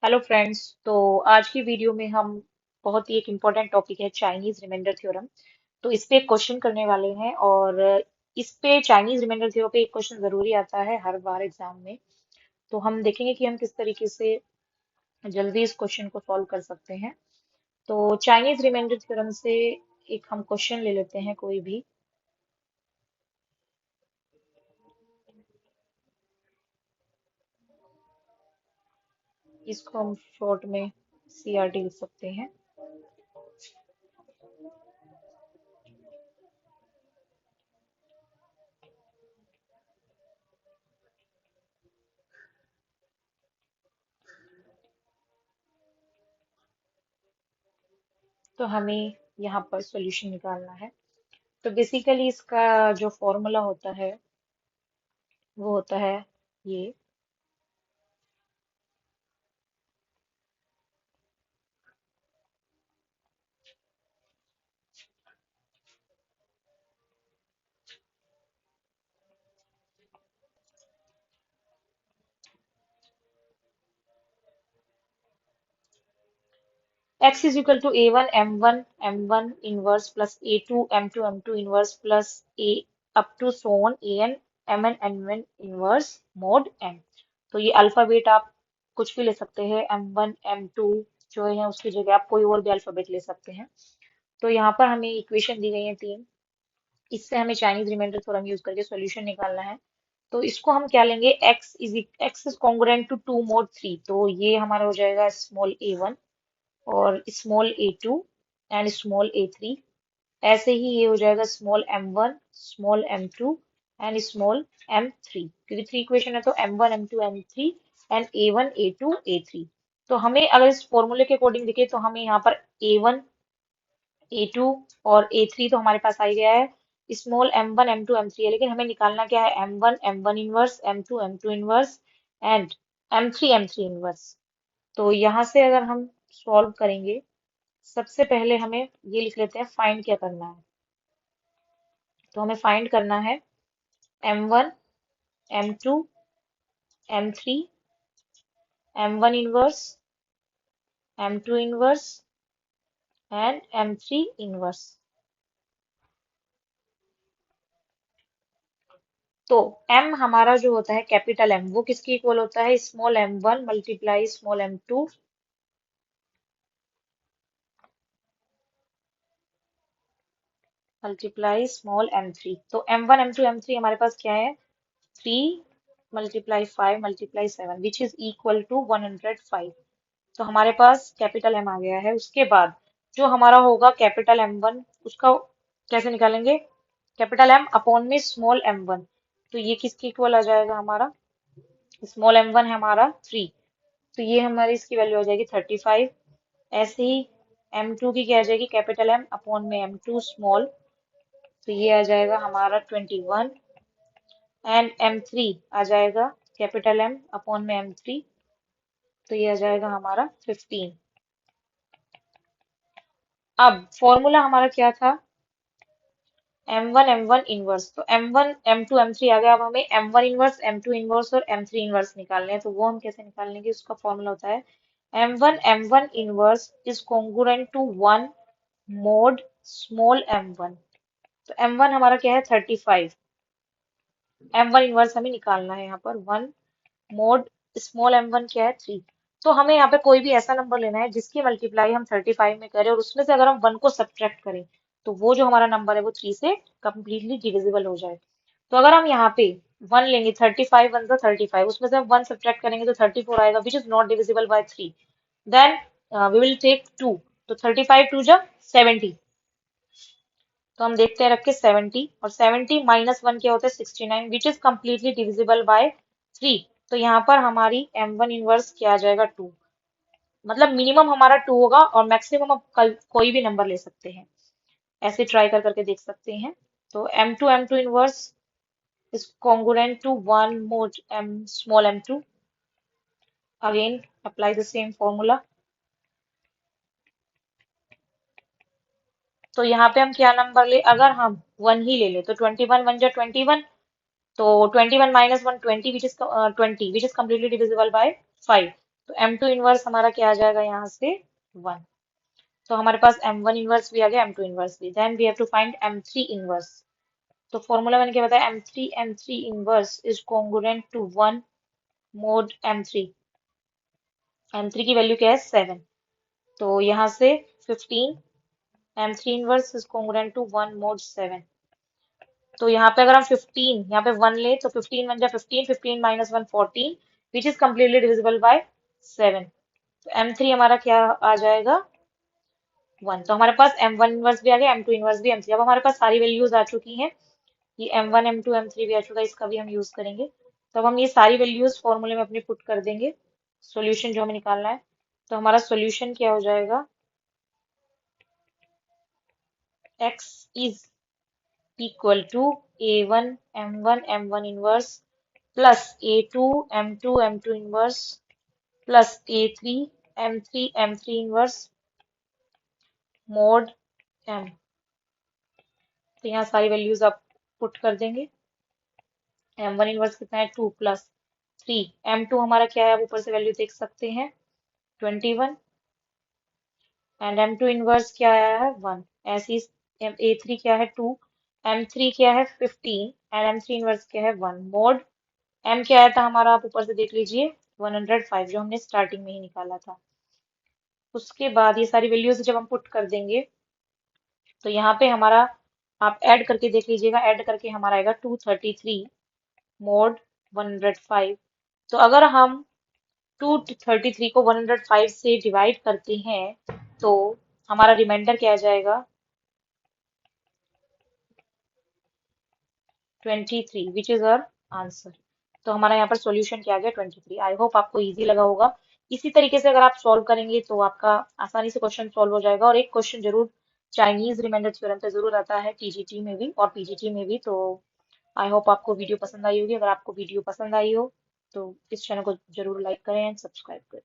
Hello friends. तो आज की वीडियो में हम बहुत ही एक इम्पोर्टेंट टॉपिक है चाइनीज रिमाइंडर थ्योरम। तो इस पे एक क्वेश्चन करने वाले हैं और इस पे चाइनीज रिमाइंडर थ्योरम पे एक क्वेश्चन जरूरी आता है हर बार एग्जाम में। तो हम देखेंगे कि हम किस तरीके से जल्दी इस क्वेश्चन को सॉल्व कर सकते हैं। तो चाइनीज रिमाइंडर थ्योरम से एक हम क्वेश्चन ले लेते हैं कोई भी। इसको हम शॉर्ट में CRT लिख सकते हैं। तो हमें यहाँ पर सॉल्यूशन निकालना है। तो बेसिकली इसका जो फॉर्मूला होता है वो होता है ये। X is equal to A1 M1 inverse plus A2 M2 inverse plus A up to so on AN Mn inverse mod M। तो ये अल्फाबेट आप कुछ भी ले सकते हैं, M1 M2 जो है उसकी जगह आप कोई और भी अल्फाबेट ले सकते हैं। तो यहाँ पर हमें इक्वेशन दी गई है तीन। इससे हमें चाइनीज रिमाइंडर थ्योरम यूज करके सॉल्यूशन निकालना है। तो इसको हम क्या लेंगे, x is congruent to 2 mod 3। तो ये हमारा हो जाएगा स्मॉल a1 और small a2 and small a3। ऐसे ही ये हो जाएगा small m1 small m2 and small m3, क्योंकि थ्री इक्वेशन है तो m1 m2 m3 and a1 a2 a3। तो हमें अगर इस फॉर्मूले के अकॉर्डिंग देखें तो हमें यहाँ पर a1 A2 और A3 तो हमारे पास आ ही गया है। स्मॉल m1 m2 m3 है, लेकिन हमें निकालना क्या है, m1 m1 inverse m2 m2 inverse and m3 m3 inverse. तो यहाँ से अगर हम सॉल्व करेंगे, सबसे पहले हमें ये लिख लेते हैं फाइंड क्या करना है। तो हमें फाइंड करना है m1 m2 m3 m1 inverse m2 inverse and m3 inverse. तो m हमारा जो होता है कैपिटल M, वो किसके इक्वल होता है, small m1 multiply small m2 multiply small m3। तो m1 m2 m3 हमारे पास क्या है, 3 multiply 5 multiply 7 which is equal to 105। तो हमारे पास कैपिटल M आ गया है। उसके बाद जो हमारा होगा कैपिटल M1, उसका कैसे निकालेंगे, कैपिटल M अपॉन में स्मॉल m1। तो ये किसके इक्वल आ जाएगा, हमारा स्मॉल m1 है हमारा 3। तो ये हमारी इसकी वैल्यू हो जाएगी 35। ऐसे ही m2 की क्या आ जाएगी, कैपिटल M अपॉन में m2 स्मॉल। तो ये आ जाएगा हमारा 21 एंड m3 आ जाएगा कैपिटल M अपॉन में m3। तो ये आ जाएगा हमारा 15। अब फॉर्मूला हमारा क्या था, m1 m1 इनवर्स। तो m1 m2 m3 आ गया। अब हमें m1 इनवर्स m2 इनवर्स और m3 इनवर्स निकालने हैं। तो वो हम कैसे निकाल लेंगे, उसका फॉर्मूला होता है m1 inverse is congruent to 1 mod small m1। तो m1 हमारा क्या है 35। m1 इनवर्स हमें निकालना है, यहाँ पर 1 मोड स्मॉल m1 क्या है 3। तो हमें यहाँ पे कोई भी ऐसा नंबर लेना है जिसकी मल्टीप्लाई हम 35 में करें और उसमें से अगर हम 1 को सब्ट्रैक्ट करें तो वो जो हमारा नंबर है वो 3 से कंप्लीटली डिविजिबल हो जाए। तो अगर हम यहाँ पे 1 लेंगे, 35 1 तो 35, उसमें से हम 1 सब्ट्रैक्ट करेंगे तो 34 आएगा which is not divisible by 3। Then we will take 2। तो 35 2 जा 70। तो हम देखते हैं रख के 70, और 70 माइनस 1 क्या होता है 69 which is completely divisible by 3। तो यहाँ पर हमारी m1 इनवर्स क्या आ जाएगा 2। मतलब मिनिमम हमारा 2 होगा और मैक्सिमम आप कोई भी नंबर ले सकते हैं। ऐसे ट्राई कर करके देख सकते हैं। तो m2 inverse is congruent to 1 mod m small m2। Again apply the same formula. तो यहाँ पे हम क्या नंबर ले, अगर हम 1 ही ले ले तो 21 1 जा 21। तो 21 minus 1 20 which is 20 which is completely divisible by 5। तो M2 इनवर्स हमारा क्या आ जाएगा यहाँ से 1। तो हमारे पास M1 इनवर्स भी आ गया, M2 इनवर्स भी। Then we have to find M3 inverse. तो फॉर्मूला मैंने क्या बताया, M3 inverse is congruent to 1 mod M3। M3 की वैल्यू क्या है 7। तो यहाँ से 15 M3 inverse is congruent to 1 mod 7। तो यहाँ पे अगर हम 15 यहाँ पे 1 ले तो 15 बन जाए 15, 15 minus 1 14, which is completely divisible by 7। तो M3 हमारा क्या आ जाएगा 1। तो हमारे पास M1 इनवर्स भी आ गया, M2 इनवर्स भी, M3। अब हमारे पास सारी वैल्यूज आ चुकी हैं, ये M1 M2 M3 भी आ चुका है, इसका भी हम यूज करेंगे। तो अब हम ये सारी वैल्यूज फॉर्मूले में अपनी पुट कर देंगे, सॉल्यूशन जो हमें निकालना है। तो हमारा सॉल्यूशन क्या हो जाएगा, x is equal to a1 m1 m1 inverse plus a2 m2 m2 inverse plus a3 m3 m3 inverse mod m। तो यहाँ सारी वैल्यूज आप पुट कर देंगे। m1 इनवर्स कितना है 2 प्लस 3, m2 हमारा क्या है, आप ऊपर से वैल्यू देख सकते हैं 21, एंड M2 इनवर्स क्या आया है 1। ऐसे ही A3 क्या है 2, M3 क्या है 15 एंड M3 इनवर्स क्या है 1। मोड M क्या आया था हमारा, आप ऊपर से देख लीजिए 105, जो हमने स्टार्टिंग में ही निकाला था। उसके बाद ये सारी वैल्यूज जब हम पुट कर देंगे तो यहाँ पे हमारा, आप ऐड करके देख लीजिएगा, ऐड करके हमारा आएगा 233 मोड 105। तो अगर हम 233 को 105 से डिवाइड करते हैं तो हमारा रिमाइंडर क्या आ जाएगा 23, विच इज आवर आंसर। तो हमारा यहाँ पर सॉल्यूशन क्या आ गया 23। आई होप आपको इजी लगा होगा। इसी तरीके से अगर आप सॉल्व करेंगे तो आपका आसानी से क्वेश्चन सॉल्व हो जाएगा। और एक क्वेश्चन जरूर चाइनीज रिमाइंडर थ्योरम पे जरूर आता है, टीजीटी में भी और पीजीटी में भी। तो आई होप आपको वीडियो पसंद आई होगी। अगर आपको वीडियो पसंद आई हो तो इस चैनल को जरूर लाइक करें एंड सब्सक्राइब करें।